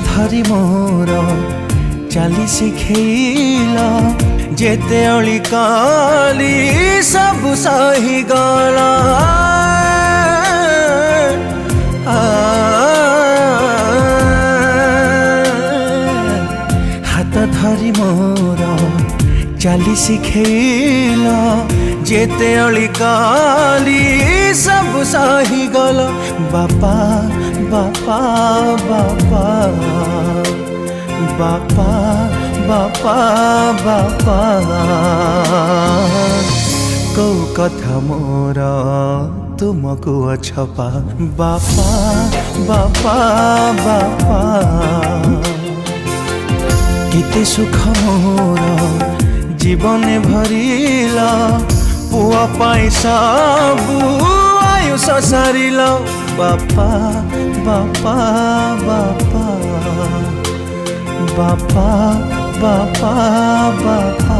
धरी मोर चाली शिखेला जेते अली काली सब सही गला हाथ धरी मोर चाली शिखेला जेते अली काली सब सही गला बापा बापा बापा बापा बापा बापा कौ कथा मोर तुमको अछपा बापा बापा बापा केते सुख मोर जीवन भरिला पुआ पाई सबु आयुष सारिल बापा बापा बापा बापा बापा बापा